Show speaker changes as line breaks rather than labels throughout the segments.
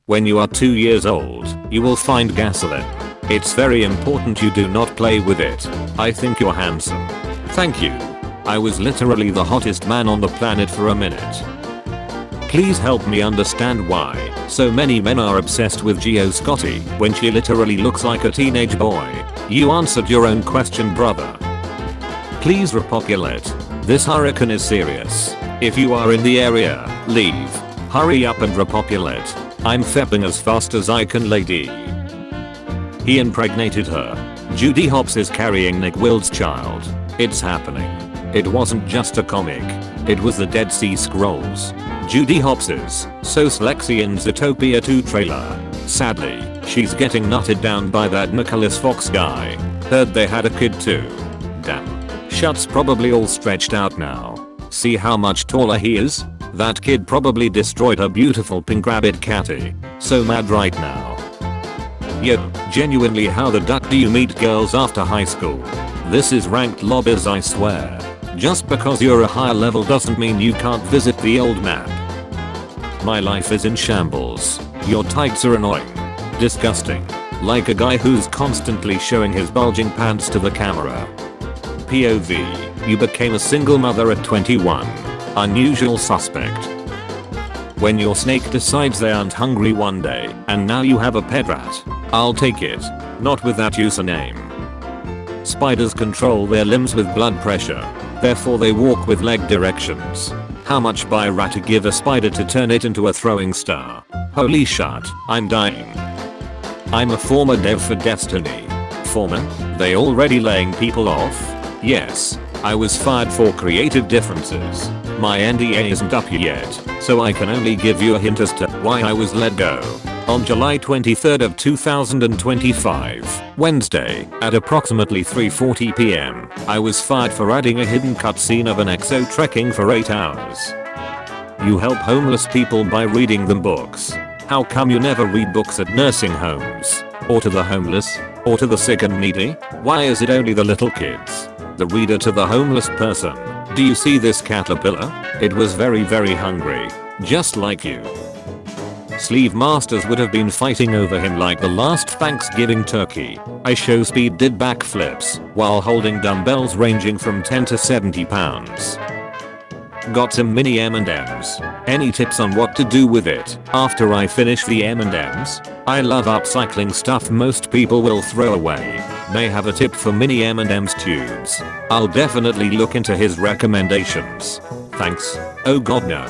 When you are 2 years old, you will find gasoline. It's very important you do not play with it. I think you're handsome. Thank you. I was literally the hottest man on the planet for a minute. Please help me understand why so many men are obsessed with Geo Scotty when she literally looks like a teenage boy. You answered your own question, brother. Please repopulate. This hurricane is serious. If you are in the area, leave. Hurry up and repopulate. I'm fepping as fast as I can, lady. He impregnated her. Judy Hopps is carrying Nick Wilde's child. It's happening. It wasn't just a comic. It was the Dead Sea Scrolls. Judy Hopps's So Slexy in Zootopia 2 trailer. Sadly, she's getting nutted down by that Nicholas Fox guy. Heard they had a kid too. Damn. Shut's probably all stretched out now. See how much taller he is? That kid probably destroyed her beautiful pink rabbit catty. So mad right now. Yo, genuinely, how the duck do you meet girls after high school? This is ranked lobbies, I swear. Just because you're a higher level doesn't mean you can't visit the old map. My life is in shambles. Your tights are annoying. Disgusting. Like a guy who's constantly showing his bulging pants to the camera. POV, you became a single mother at 21. Unusual suspect. When your snake decides they aren't hungry one day and now you have a pet rat, I'll take it. Not with that username. Spiders control their limbs with blood pressure. Therefore they walk with leg directions. How much buy rat to give a spider to turn it into a throwing star? Holy shit, I'm dying. I'm a former dev for Destiny. Former? They already laying people off? Yes. I was fired for creative differences. My NDA isn't up yet, so I can only give you a hint as to why I was let go. On July 23rd of 2025, Wednesday, at approximately 3:40 PM, I was fired for adding a hidden cutscene of an exo trekking for 8 hours. You help homeless people by reading them books. How come you never read books at nursing homes? Or to the homeless? Or to the sick and needy? Why is it only the little kids? The reader to the homeless person. Do you see this caterpillar? It was very hungry. Just like you. Sleeve masters would have been fighting over him like the last Thanksgiving turkey. I show speed did backflips while holding dumbbells ranging from 10 to 70 pounds. Got some mini M&Ms. Any tips on what to do with it after I finish the M&Ms? I love upcycling stuff most people will throw away. May have a tip for mini M&Ms tubes. I'll definitely look into his recommendations. Thanks. Oh god no.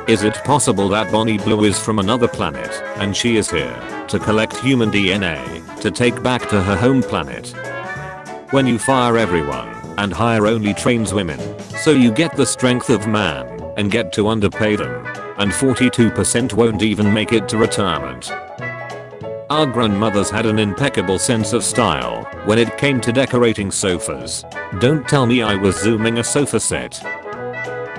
Is it possible that Bonnie Blue is from another planet and she is here to collect human DNA to take back to her home planet? When you fire everyone and hire only trains women, so you get the strength of man and get to underpay them, and 42% won't even make it to retirement. Our grandmothers had an impeccable sense of style when it came to decorating sofas. Don't tell me I was zooming a sofa set.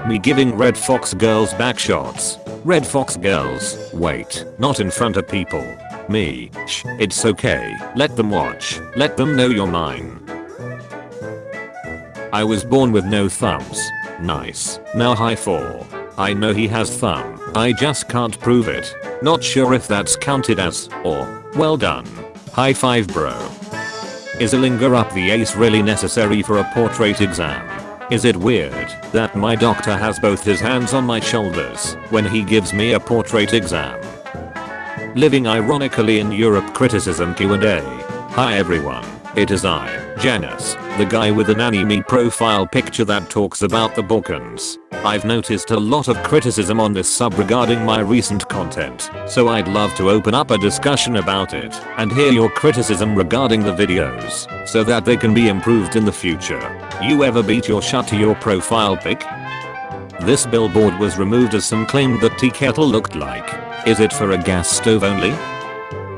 Me giving Red Fox girls back shots. Red Fox girls, wait, not in front of people. Me, shh, it's okay, let them watch, let them know you're mine. I was born with no thumbs. Nice. Now high 4. I know he has thumb. I just can't prove it. Not sure if that's counted as, or, well done. High 5 bro. Is a linger up the ace really necessary for a portrait exam? Is it weird that my doctor has both his hands on my shoulders when he gives me a portrait exam? Living ironically in Europe criticism Q&A. Hi everyone. It is I, Janus, the guy with an anime profile picture that talks about the Balkans. I've noticed a lot of criticism on this sub regarding my recent content, so I'd love to open up a discussion about it and hear your criticism regarding the videos so that they can be improved in the future. You ever beat your shut to your profile pic? This billboard was removed as some claimed that tea kettle looked like. Is it for a gas stove only?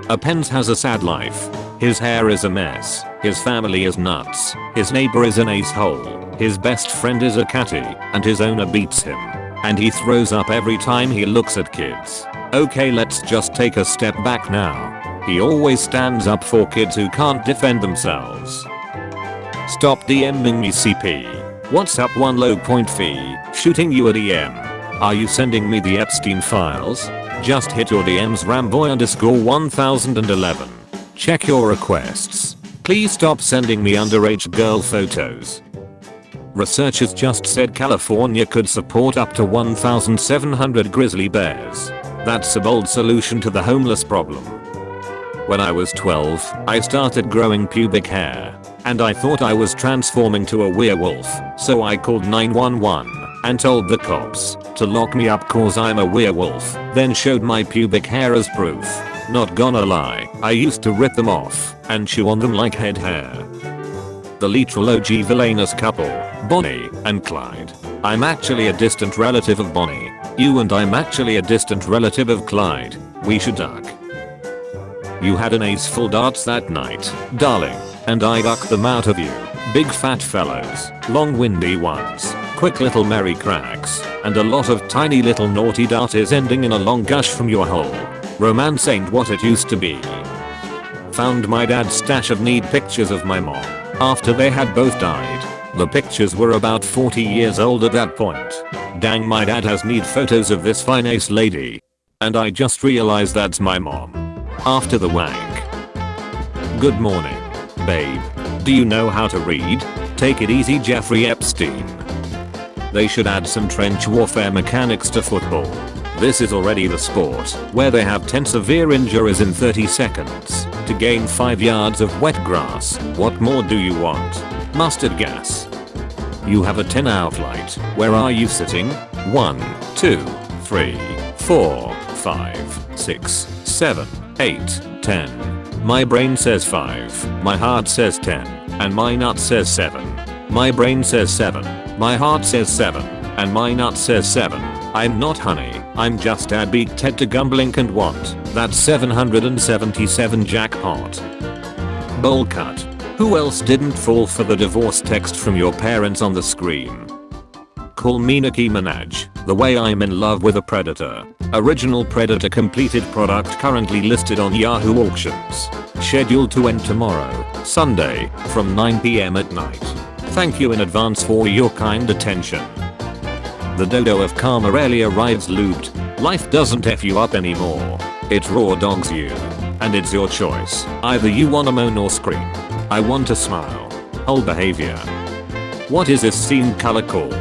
A Pence has a sad life. His hair is a mess. His family is nuts. His neighbor is an acehole. His best friend is a catty, and his owner beats him. And he throws up every time he looks at kids. Okay, let's just take a step back now. He always stands up for kids who can't defend themselves. Stop DMing me CP. What's up one low point fee, shooting you a DM. Are you sending me the Epstein files? Just hit your DMs ramboy_1011. Check your requests. Please stop sending me underage girl photos. Researchers just said California could support up to 1,700 grizzly bears. That's a bold solution to the homeless problem. When I was 12, I started growing pubic hair. And I thought I was transforming to a werewolf, so I called 911 and told the cops to lock me up cause I'm a werewolf, then showed my pubic hair as proof. Not gonna lie, I used to rip them off and chew on them like head hair. The literal OG villainous couple, Bonnie and Clyde. I'm actually a distant relative of Bonnie. You and I'm actually a distant relative of Clyde. We should duck. You had an ace full darts that night, darling, and I ducked them out of you. Big fat fellows, long windy ones, quick little merry cracks, and a lot of tiny little naughty darties ending in a long gush from your hole. Romance ain't what it used to be. Found my dad's stash of neat pictures of my mom after they had both died. The pictures were about 40 years old at that point. Dang, my dad has neat photos of this fine ace lady. And I just realized that's my mom. After the wank. Good morning, babe. Do you know how to read? Take it easy, Jeffrey Epstein. They should add some trench warfare mechanics to football. This is already the sport where they have 10 severe injuries in 30 seconds to gain 5 yards of wet grass. What more do you want? Mustard gas. You have a 10-hour flight. Where are you sitting? 1, 2, 3, 4, 5, 6, 7, 8, 10. My brain says 5, my heart says 10, and my nut says 7. My brain says 7, my heart says 7, and my nut says 7. I'm not honey, I'm just dad beat Ted to Gumblink and want. That's 777 jackpot. Bowl cut. Who else didn't fall for the divorce text from your parents on the screen? Call me Nicki Minaj, the way I'm in love with a predator. Original Predator completed product currently listed on Yahoo Auctions. Scheduled to end tomorrow, Sunday, from 9 PM at night. Thank you in advance for your kind attention. The dodo of karma rarely arrives lubed. Life doesn't F you up anymore. It raw dogs you. And it's your choice. Either you wanna moan or scream. I want to smile. Whole behavior. What is this scene color called?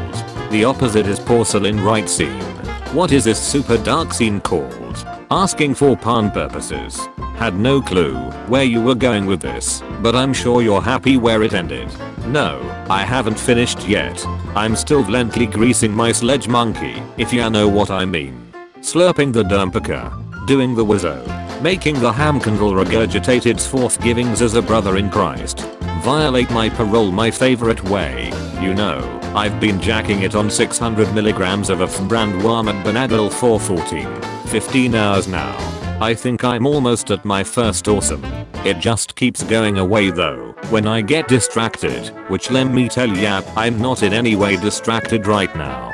The opposite is porcelain right scene. What is this super dark scene called? Asking for pun purposes. Had no clue where you were going with this, but I'm sure you're happy where it ended. No, I haven't finished yet. I'm still lently greasing my sledge monkey, if ya know what I mean. Slurping the Dermpaka. Doing the wizzo. Making the hamkindle regurgitate its forthgivings as a brother in Christ. Violate my parole my favorite way. You know, I've been jacking it on 600 milligrams of a brand Warman Benadryl for 15 hours now. I think I'm almost at my first awesome. It just keeps going away though when I get distracted, which let me tell ya, I'm not in any way distracted right now.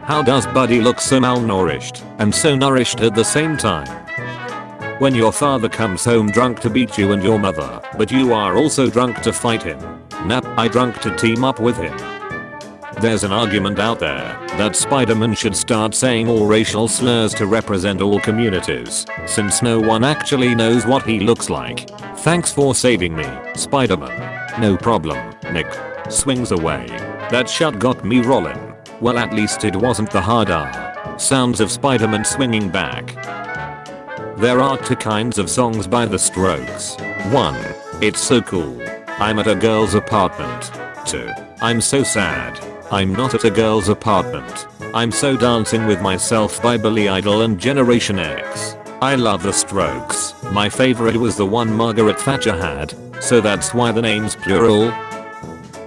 How does Buddy look so malnourished and so nourished at the same time? When your father comes home drunk to beat you and your mother, but you are also drunk to fight him. Nah, I drunk to team up with him. There's an argument out there that Spider-Man should start saying all racial slurs to represent all communities, since no one actually knows what he looks like. Thanks for saving me, Spider-Man. No problem, Nick. Swings away. That shot got me rolling. Well, at least it wasn't the hard R sounds of Spider-Man swinging back. There are 2 kinds of songs by The Strokes. 1. It's so cool. I'm at a girl's apartment. 2. I'm so sad. I'm not at a girl's apartment. I'm so dancing with myself by Billy Idol and Generation X. I love The Strokes. My favorite was the one Margaret Thatcher had, so that's why the name's plural.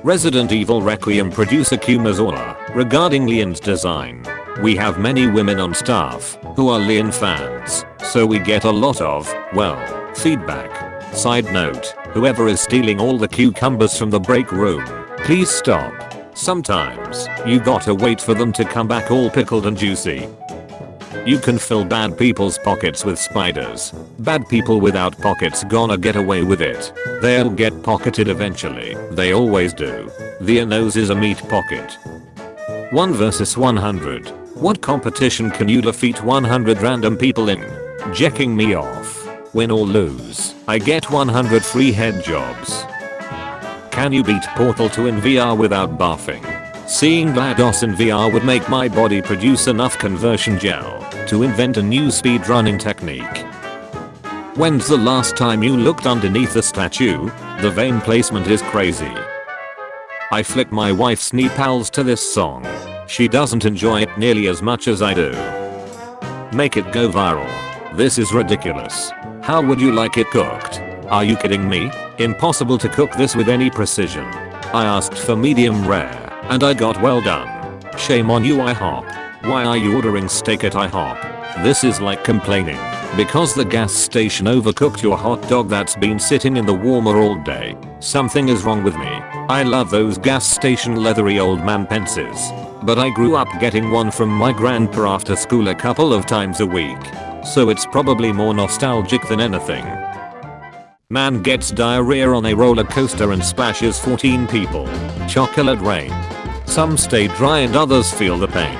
Resident Evil Requiem producer Kumazawa, regarding Leon's design. We have many women on staff who are Leon fans, so we get a lot of, well, feedback. Side note, whoever is stealing all the cucumbers from the break room, please stop. Sometimes, you gotta wait for them to come back all pickled and juicy. You can fill bad people's pockets with spiders. Bad people without pockets gonna get away with it. They'll get pocketed eventually. They always do. Their nose is a meat pocket. 1 versus 100. What competition can you defeat 100 random people in? Jacking me off. Win or lose, I get 100 free head jobs. Can you beat Portal 2 in VR without barfing? Seeing GLaDOS in VR would make my body produce enough conversion gel to invent a new speedrunning technique. When's the last time you looked underneath a statue? The vein placement is crazy. I flick my wife's knee pals to this song. She doesn't enjoy it nearly as much as I do. Make it go viral. This is ridiculous. How would you like it cooked? Are you kidding me? Impossible to cook this with any precision. I asked for medium rare, and I got well done. Shame on you, IHOP. Why are you ordering steak at IHOP? This is like complaining because the gas station overcooked your hot dog that's been sitting in the warmer all day. Something is wrong with me. I love those gas station leathery old man pences, but I grew up getting one from my grandpa after school a couple of times a week, so it's probably more nostalgic than anything. Man gets diarrhea on a roller coaster and splashes 14 people. Chocolate rain. Some stay dry and others feel the pain.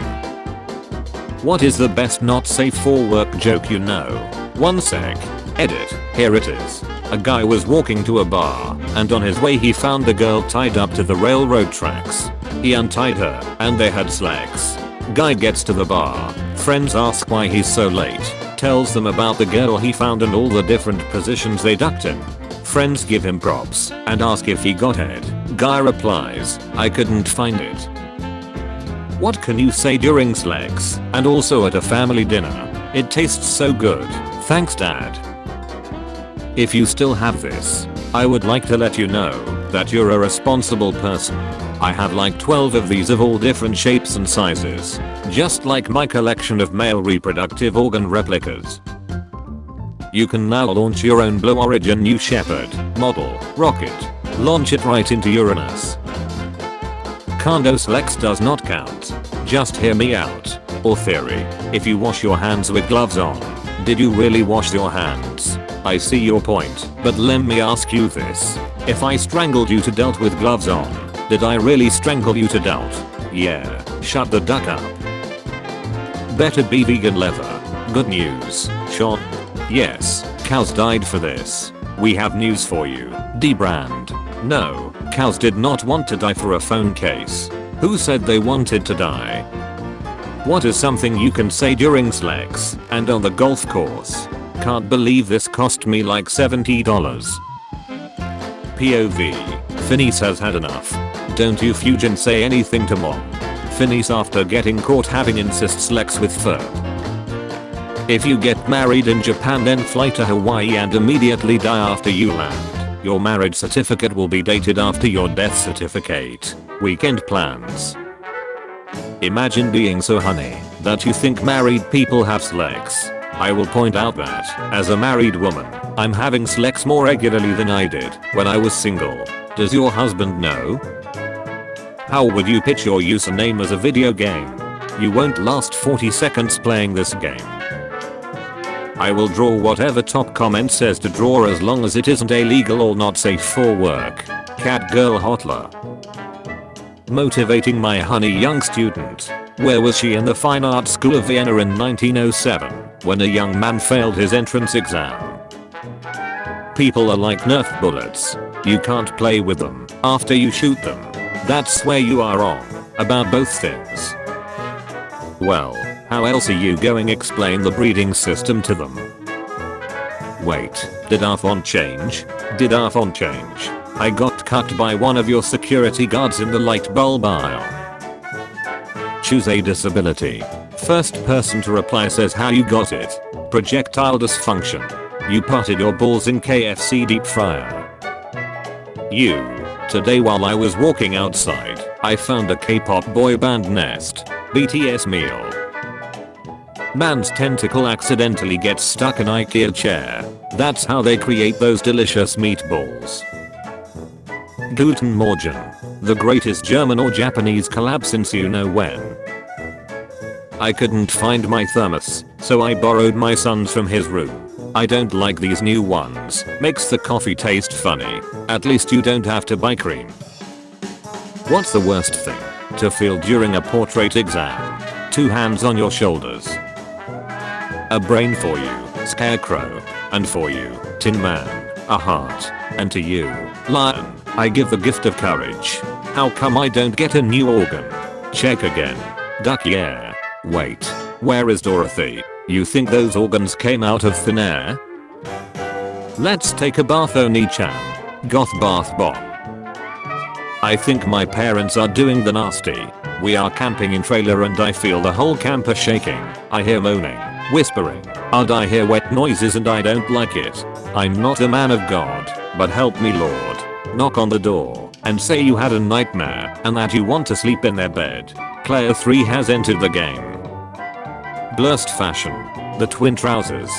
What is the best not safe for work joke you know? One sec. Edit. Here it is. A guy was walking to a bar, and on his way he found a girl tied up to the railroad tracks. He untied her, and they had slacks. Guy gets to the bar. Friends ask why he's so late. Tells them about the girl he found and all the different positions they ducked in. Friends give him props and ask if he got it. Guy replies, I couldn't find it. What can you say during slacks and also at a family dinner? It tastes so good. Thanks, Dad. If you still have this, I would like to let you know that you're a responsible person. I have like 12 of these of all different shapes and sizes, just like my collection of male reproductive organ replicas. You can now launch your own Blue Origin New Shepard model rocket. Launch it right into Uranus. Condos Lex does not count. Just hear me out. Or theory. If you wash your hands with gloves on, did you really wash your hands? I see your point, but let me ask you this. If I strangled you to death with gloves on, did I really strangle you to death? Yeah, shut the duck up. Better be vegan leather. Good news, Sean. Yes, cows died for this. We have news for you. Debrand. No, cows did not want to die for a phone case. Who said they wanted to die? What is something you can say during slacks and on the golf course? Can't believe this cost me like $70. POV. Phineas has had enough. Don't you Fusion say anything to mom. Phineas after getting caught having incest Lex with fur. If you get married in Japan then fly to Hawaii and immediately die after you land. Your marriage certificate will be dated after your death certificate. Weekend plans. Imagine being so honey that you think married people have slacks. I will point out that, as a married woman, I'm having slacks more regularly than I did when I was single. Does your husband know? How would you pitch your username as a video game? You won't last 40 seconds playing this game. I will draw whatever top comment says to draw as long as it isn't illegal or not safe for work. Cat girl hotler. Motivating my honey young student. Where was she in the Fine Arts School of Vienna in 1907 when a young man failed his entrance exam? People are like Nerf bullets. You can't play with them after you shoot them. That's where you are wrong about both things. Well, how else are you going to explain the breeding system to them? Wait, did our font change? Did our font change? I got cut by one of your security guards in the light bulb aisle. Choose a disability. First person to reply says how you got it. Projectile dysfunction. You potted your balls in KFC deep fryer. You. Today while I was walking outside, I found a K-pop boy band nest. BTS meal. Man's tentacle accidentally gets stuck in IKEA chair. That's how they create those delicious meatballs. Guten Morgen. The greatest German or Japanese collab since you know when. I couldn't find my thermos, so I borrowed my son's from his room. I don't like these new ones. Makes the coffee taste funny. At least you don't have to buy cream. What's the worst thing to feel during a portrait exam? 2 hands on your shoulders. A brain for you, Scarecrow. And for you, Tin Man, a heart. And to you, Lion, I give the gift of courage. How come I don't get a new organ? Check again. Duck, yeah. Wait. Where is Dorothy? You think those organs came out of thin air? Let's take a bath, Oni-chan. Goth bath bomb. I think my parents are doing the nasty. We are camping in trailer and I feel the whole camper shaking. I hear moaning, whispering, and I hear wet noises and I don't like it. I'm not a man of God, but help me Lord. Knock on the door and say you had a nightmare and that you want to sleep in their bed. Player 3 has entered the game. Blurst fashion. The twin trousers.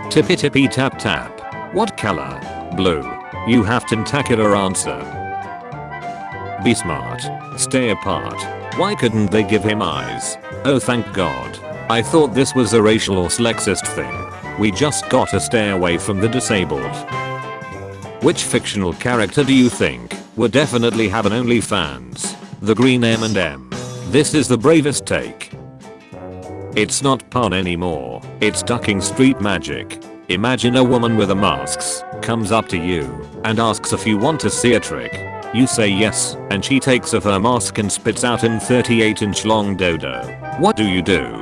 Tippy tippy tap tap. What color? Blue. You have tentacular answer. Be smart. Stay apart. Why couldn't they give him eyes? Oh thank God. I thought this was a racial or sexist thing. We just gotta stay away from the disabled. Which fictional character do you think would definitely have an OnlyFans? The green M&M. This is the bravest take. It's not pun anymore. It's ducking street magic. Imagine a woman with a mask comes up to you and asks if you want to see a trick. You say yes, and she takes off her mask and spits out an 38-inch long dodo. What do you do?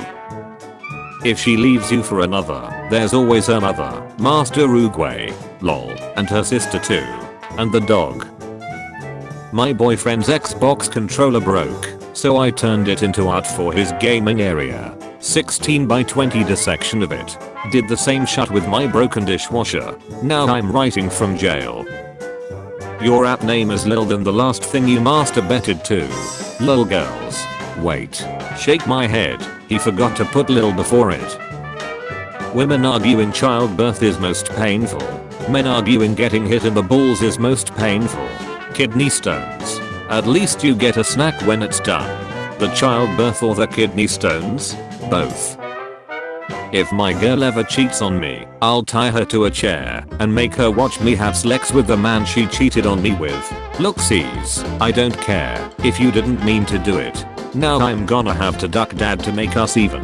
If she leaves you for another, there's always her mother, Master Uruguay, lol, and her sister too. And the dog. My boyfriend's Xbox controller broke, so I turned it into art for his gaming area. 16 by 20 dissection of it. Did the same shot with my broken dishwasher. Now I'm writing from jail. Your app name is Lil than the last thing you masturbated to. Lil girls. Wait. Shake my head. He forgot to put Lil before it. Women arguing childbirth is most painful. Men arguing getting hit in the balls is most painful. Kidney stones. At least you get a snack when it's done. The childbirth or the kidney stones? Both. If my girl ever cheats on me, I'll tie her to a chair and make her watch me have sex with the man she cheated on me with. Look-sees, I don't care if you didn't mean to do it. Now I'm gonna have to duck dad to make us even.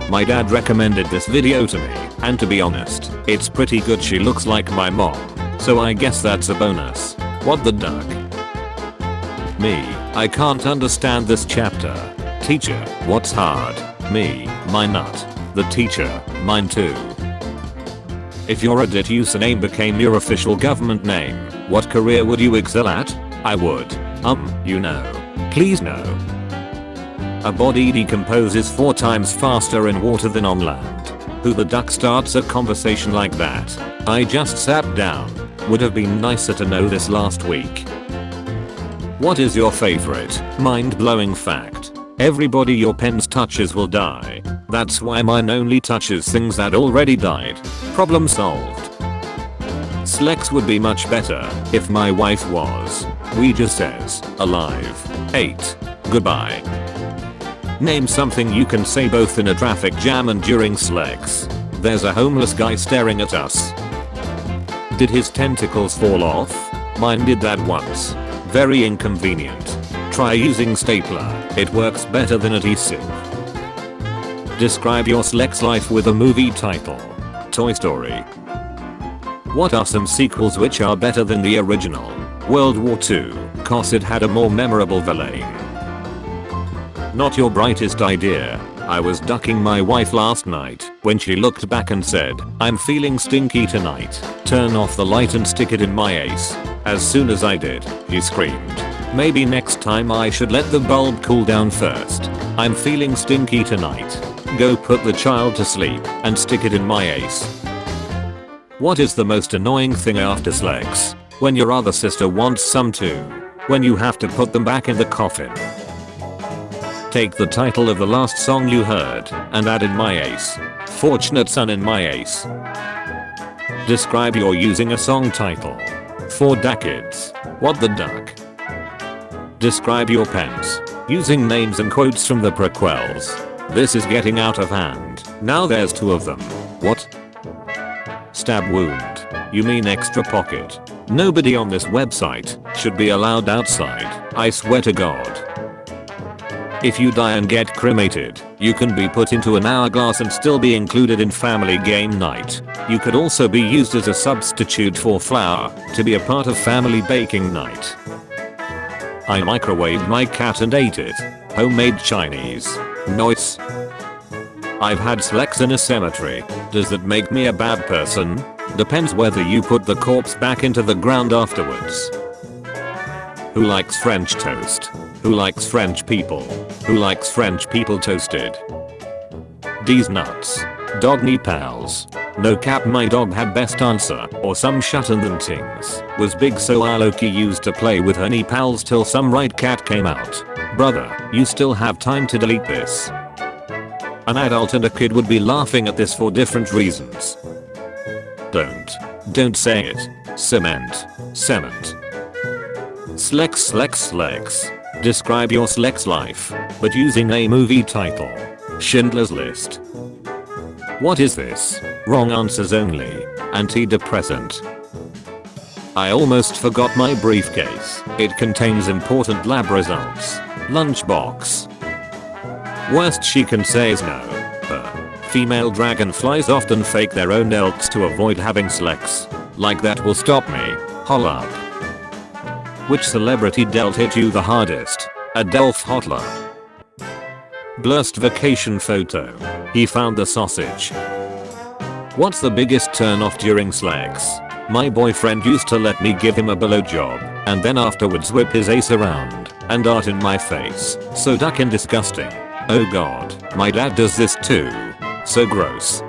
My dad recommended this video to me, and to be honest, it's pretty good. She looks like my mom, so I guess that's a bonus. What the duck? Me, I can't understand this chapter. Teacher, what's hard? Me, my nut. The teacher, mine too. If your Reddit username became your official government name, what career would you excel at? I would. You know. Please no. A body decomposes 4 times faster in water than on land. Who the duck starts a conversation like that? I just sat down. Would have been nicer to know this last week. What is your favorite mind-blowing fact? Everybody your pens touches will die. That's why mine only touches things that already died. Problem solved. Slex would be much better if my wife was, Ouija says, alive. 8. Goodbye. Name something you can say both in a traffic jam and during Slex. There's a homeless guy staring at us. Did his tentacles fall off? Mine did that once. Very inconvenient. Try using stapler. It works better than adhesive. Describe your Slex life with a movie title. Toy Story. What are some sequels which are better than the original? World War II, cause it had a more memorable villain. Not your brightest idea. I was ducking my wife last night when she looked back and said, I'm feeling stinky tonight. Turn off the light and stick it in my ace. As soon as I did, she screamed. Maybe next time I should let the bulb cool down first. I'm feeling stinky tonight. Go put the child to sleep and stick it in my ace. What is the most annoying thing after Slex? When your other sister wants some too. When you have to put them back in the coffin. Take the title of the last song you heard and add in my ace. Fortunate son in my ace. Describe your using a song title. 4 decades. What the duck? Describe your pens. Using names and quotes from the prequels. This is getting out of hand. Now there's 2 of them. What? Stab wound. You mean extra pocket? Nobody on this website should be allowed outside. I swear to God. If you die and get cremated, you can be put into an hourglass and still be included in family game night. You could also be used as a substitute for flour to be a part of family baking night. I microwaved my cat and ate it. Homemade Chinese. Nice. I've had sex in a cemetery. Does that make me a bad person? Depends whether you put the corpse back into the ground afterwards. Who likes French toast? Who likes French people? Who likes French people toasted? These nuts. Dog knee pals. No cap, my dog had best answer or some shut and them things. Was big, so I low-key used to play with her knee pals till some right cat came out. Brother, you still have time to delete this. An adult and a kid would be laughing at this for different reasons. Don't say it. Cement. Slex. Describe your Slex life, but using a movie title. Schindler's List. What is this? Wrong answers only. Antidepressant. I almost forgot my briefcase. It contains important lab results. Lunchbox. Worst she can say is no. Female dragonflies often fake their own elks to avoid having sex. Like that will stop me. Holla up. Which celebrity dealt hit you the hardest? Adolf Hitler. Blurst vacation photo. He found the sausage. What's the biggest turn off during sex? My boyfriend used to let me give him a blowjob and then afterwards whip his ace around and art in my face. So duck and disgusting. Oh god, my dad does this too. So gross.